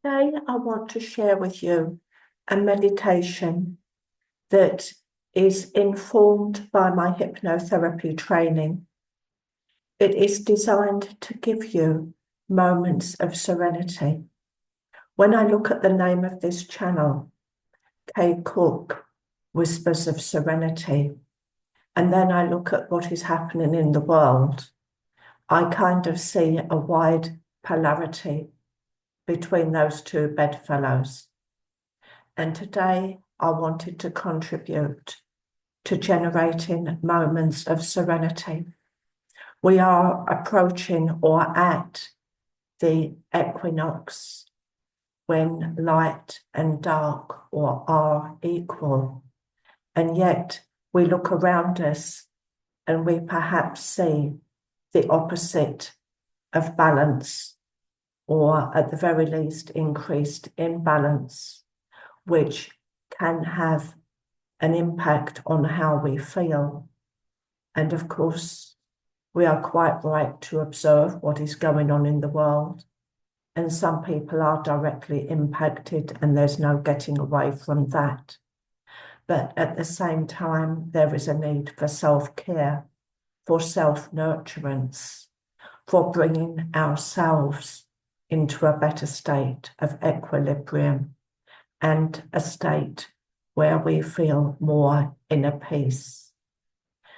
Today, I want to share with you a meditation that is informed by my hypnotherapy training. It is designed to give you moments of serenity. When I look at the name of this channel, Kay Cook, Whispers of Serenity, and then I look at what is happening in the world, I kind of see a wide polarity between those two bedfellows. And today I wanted to contribute to generating moments of serenity. We are approaching or at the equinox when light and dark or are equal. And yet we look around us and we perhaps see the opposite of balance, or at the very least increased imbalance, which can have an impact on how we feel. And of course, we are quite right to observe what is going on in the world. And some people are directly impacted, and there's no getting away from that. But at the same time, there is a need for self-care, for self-nurturance, for bringing ourselves into a better state of equilibrium and a state where we feel more inner peace.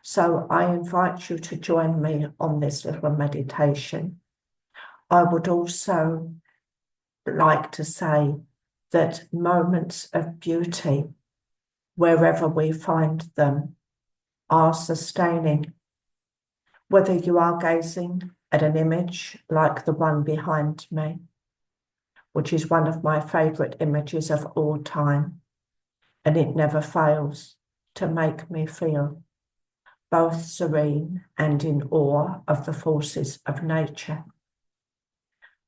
So I invite you to join me on this little meditation. I would also like to say that moments of beauty, wherever we find them, are sustaining. Whether you are gazing at an image like the one behind me, which is one of my favourite images of all time, and it never fails to make me feel both serene and in awe of the forces of nature.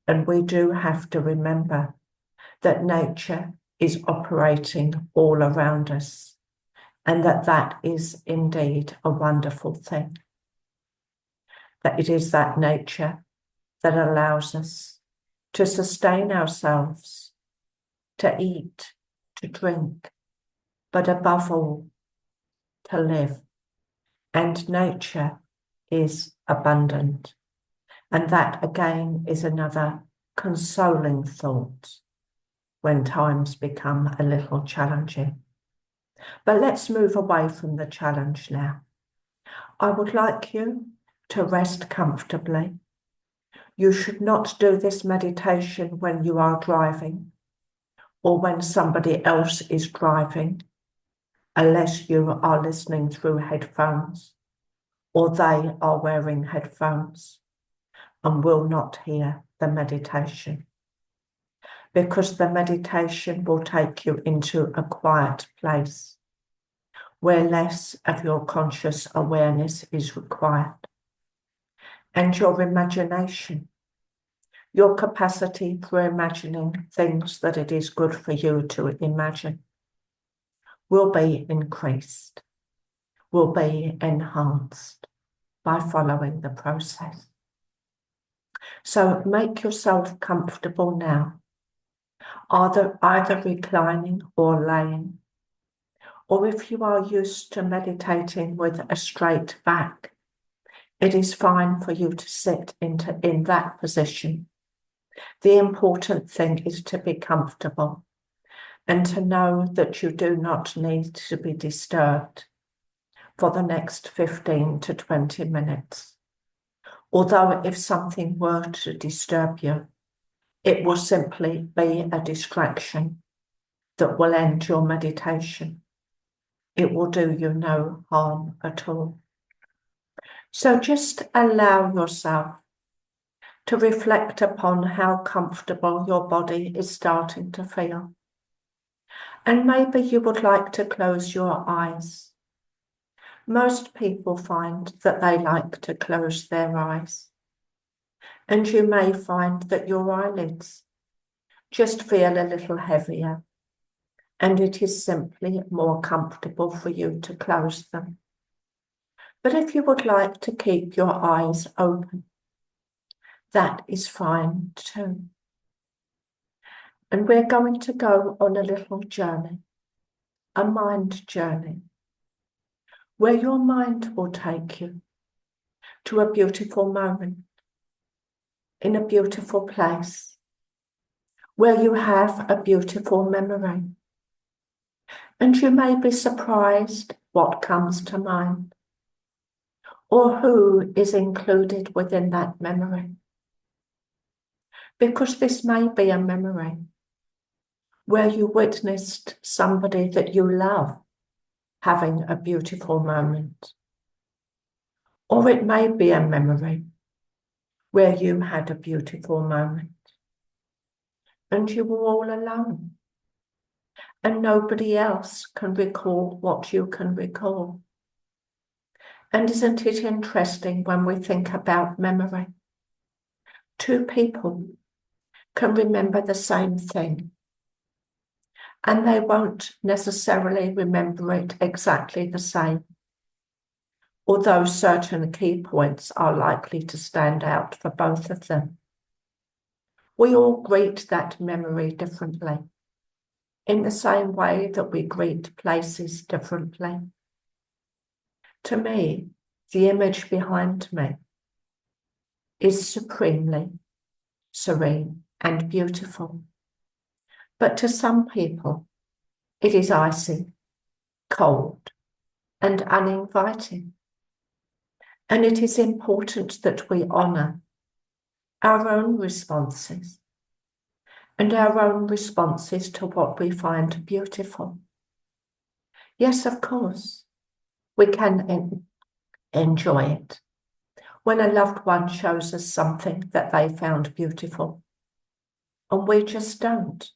And we do have to remember that nature is operating all around us, and that is indeed a wonderful thing. That it is that nature that allows us to sustain ourselves, to eat, to drink, but above all, to live. And nature is abundant. And that again is another consoling thought when times become a little challenging. But let's move away from the challenge now. I would like you to rest comfortably. You should not do this meditation when you are driving or when somebody else is driving, unless you are listening through headphones or they are wearing headphones and will not hear the meditation, because the meditation will take you into a quiet place where less of your conscious awareness is required. And your imagination, your capacity for imagining things that it is good for you to imagine, will be increased, will be enhanced by following the process. So make yourself comfortable now, either reclining or laying, or if you are used to meditating with a straight back, it is fine for you to sit in that position. The important thing is to be comfortable and to know that you do not need to be disturbed for the next 15 to 20 minutes. Although if something were to disturb you, it will simply be a distraction that will end your meditation. It will do you no harm at all. So just allow yourself to reflect upon how comfortable your body is starting to feel. And maybe you would like to close your eyes. Most people find that they like to close their eyes. And you may find that your eyelids just feel a little heavier, and it is simply more comfortable for you to close them. But if you would like to keep your eyes open, that is fine too. And we're going to go on a little journey, a mind journey, where your mind will take you to a beautiful moment in a beautiful place, where you have a beautiful memory. And you may be surprised what comes to mind, or who is included within that memory. Because this may be a memory where you witnessed somebody that you love having a beautiful moment. Or it may be a memory where you had a beautiful moment and you were all alone and nobody else can recall what you can recall. And isn't it interesting when we think about memory? Two people can remember the same thing, and they won't necessarily remember it exactly the same, although certain key points are likely to stand out for both of them. We all greet that memory differently, in the same way that we greet places differently. To me, the image behind me is supremely serene and beautiful. But to some people, it is icy, cold, and uninviting. And it is important that we honour our own responses and our own responses to what we find beautiful. Yes, of course, we can enjoy it when a loved one shows us something that they found beautiful, and we just don't.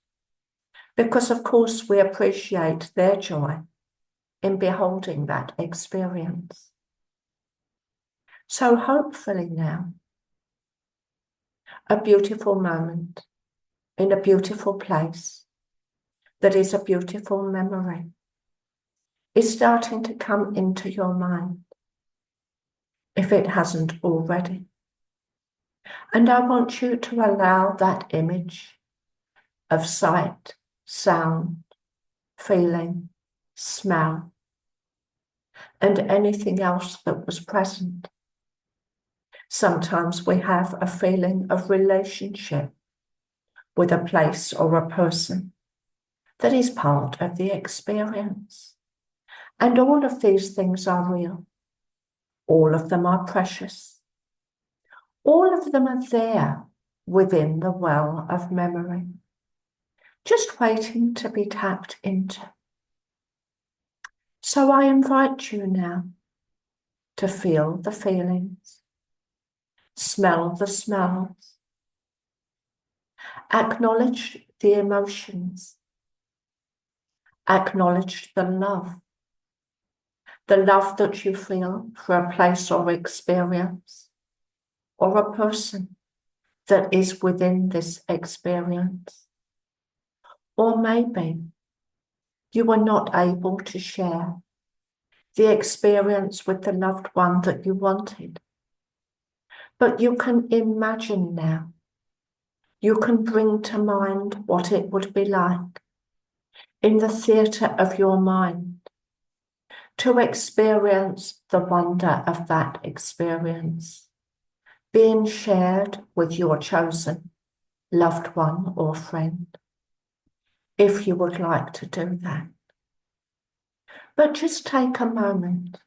Because, of course, we appreciate their joy in beholding that experience. So hopefully now, a beautiful moment in a beautiful place that is a beautiful memory is starting to come into your mind, if it hasn't already. And I want you to allow that image of sight, sound, feeling, smell, and anything else that was present. Sometimes we have a feeling of relationship with a place or a person that is part of the experience. And all of these things are real. All of them are precious. All of them are there within the well of memory, just waiting to be tapped into. So I invite you now to feel the feelings, smell the smells, acknowledge the emotions, acknowledge the love that you feel for a place or experience or a person that is within this experience. Or maybe you were not able to share the experience with the loved one that you wanted, but you can imagine now. You can bring to mind what it would be like in the theatre of your mind to experience the wonder of that experience being shared with your chosen loved one or friend, if you would like to do that. But just take a moment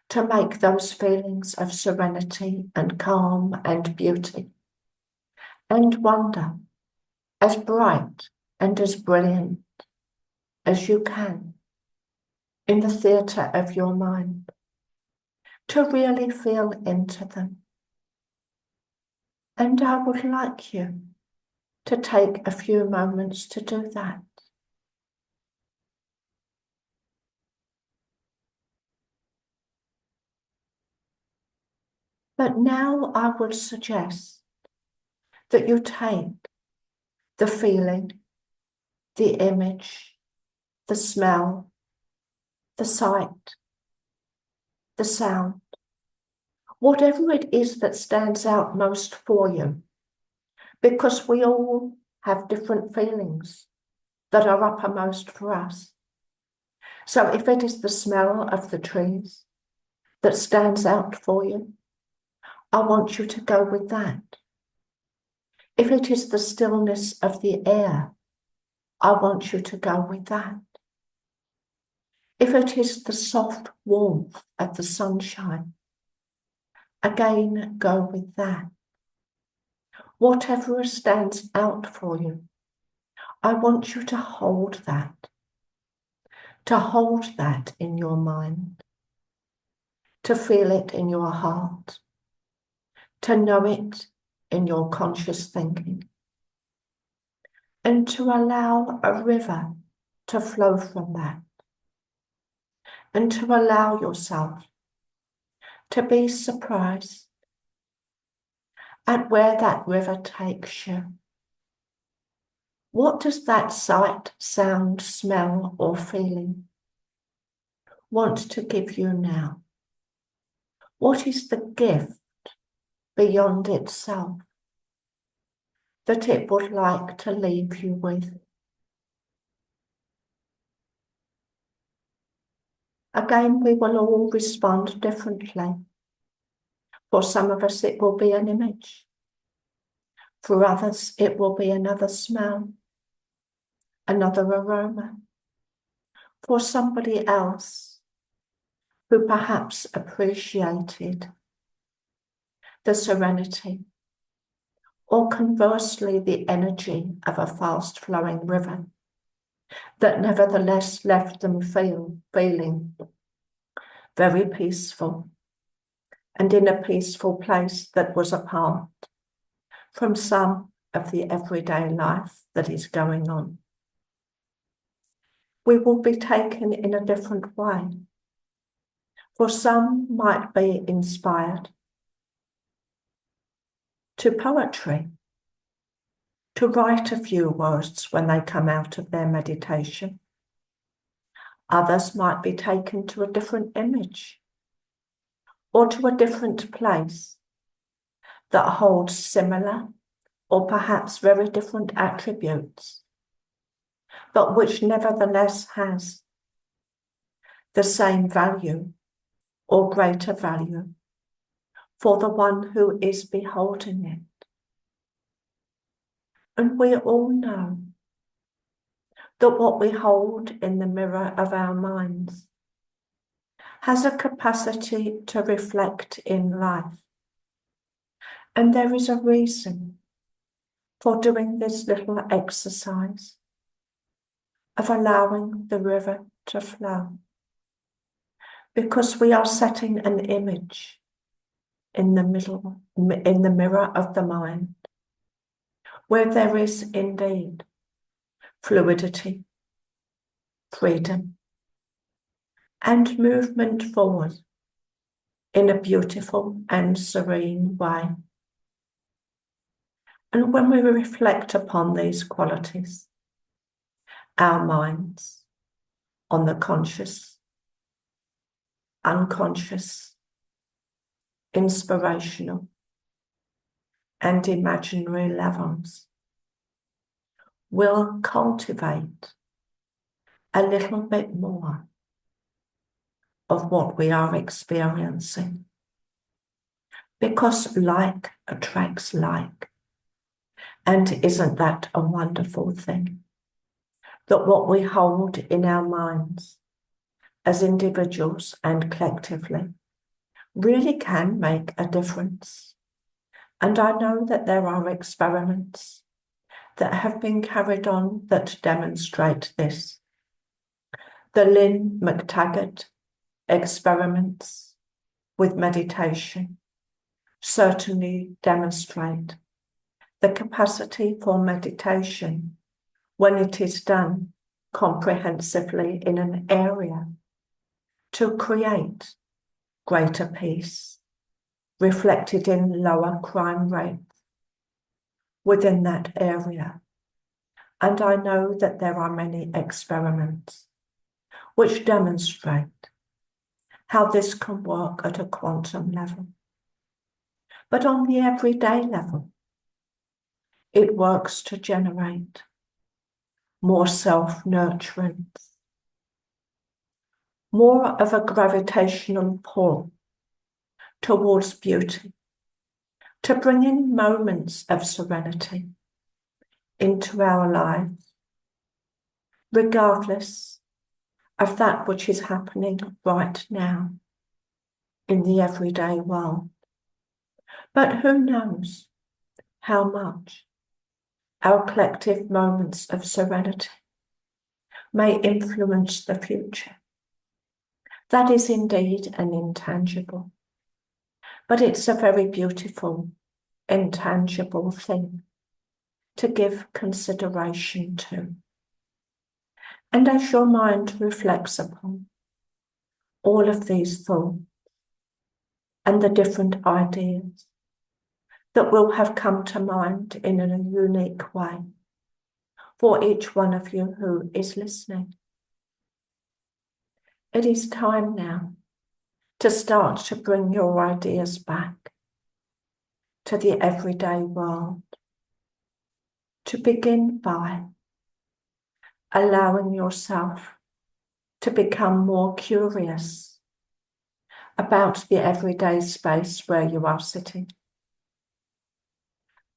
to make those feelings of serenity and calm and beauty and wonder as bright and as brilliant as you can in the theatre of your mind, to really feel into them. And I would like you to take a few moments to do that. But now I would suggest that you take the feeling, the image, the smell, the sight, the sound, whatever it is that stands out most for you, because we all have different feelings that are uppermost for us. So if it is the smell of the trees that stands out for you, I want you to go with that. If it is the stillness of the air, I want you to go with that. If it is the soft warmth of the sunshine, again, go with that. Whatever stands out for you, I want you to hold that in your mind, to feel it in your heart, to know it in your conscious thinking, and to allow a river to flow from that, and to allow yourself to be surprised at where that river takes you. What does that sight, sound, smell, or feeling want to give you now? What is the gift beyond itself that it would like to leave you with? Again, we will all respond differently. For some of us, it will be an image. For others, it will be another smell, another aroma. For somebody else who perhaps appreciated the serenity, or conversely, the energy of a fast-flowing river that nevertheless left them feeling very peaceful, and in a peaceful place that was apart from some of the everyday life that is going on. We will be taken in a different way. For some might be inspired to poetry, to write a few words when they come out of their meditation. Others might be taken to a different image or to a different place that holds similar or perhaps very different attributes, but which nevertheless has the same value or greater value for the one who is beholding it. And we all know that what we hold in the mirror of our minds has a capacity to reflect in life. And there is a reason for doing this little exercise of allowing the river to flow, because we are setting an image in the mirror of the mind, where there is indeed fluidity, freedom, and movement forward in a beautiful and serene way. And when we reflect upon these qualities, our minds, on the conscious, unconscious, inspirational, and imaginary levels, will cultivate a little bit more of what we are experiencing. Because like attracts like. And isn't that a wonderful thing? That what we hold in our minds as individuals and collectively really can make a difference. And I know that there are experiments that have been carried on that demonstrate this. The Lynn McTaggart experiments with meditation certainly demonstrate the capacity for meditation, when it is done comprehensively in an area, to create greater peace, reflected in lower crime rates within that area. And I know that there are many experiments which demonstrate how this can work at a quantum level. But on the everyday level, it works to generate more self-nurturance, more of a gravitational pull towards beauty, to bring in moments of serenity into our lives, regardless of that which is happening right now in the everyday world. But who knows how much our collective moments of serenity may influence the future. That is indeed an intangible, but it's a very beautiful, intangible thing to give consideration to. And as your mind reflects upon all of these thoughts and the different ideas that will have come to mind in a unique way for each one of you who is listening, it is time now to start to bring your ideas back to the everyday world, to begin by allowing yourself to become more curious about the everyday space where you are sitting.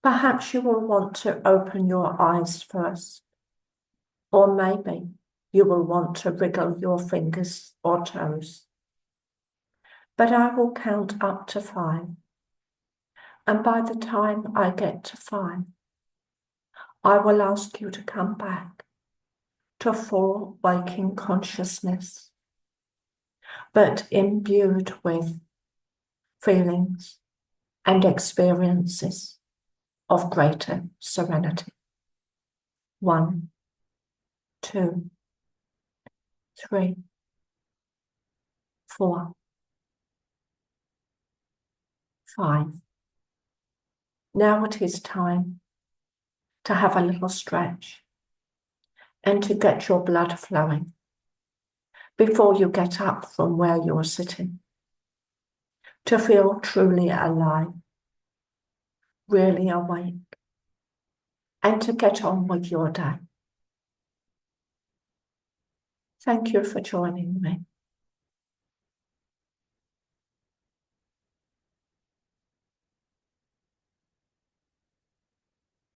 Perhaps you will want to open your eyes first, or maybe you will want to wriggle your fingers or toes. But I will count up to 5, and by the time I get to 5, I will ask you to come back to full waking consciousness, but imbued with feelings and experiences of greater serenity. 1, 2, 3, 4, 5. Now it is time to have a little stretch and to get your blood flowing before you get up from where you're sitting, to feel truly alive, really awake, and to get on with your day. Thank you for joining me.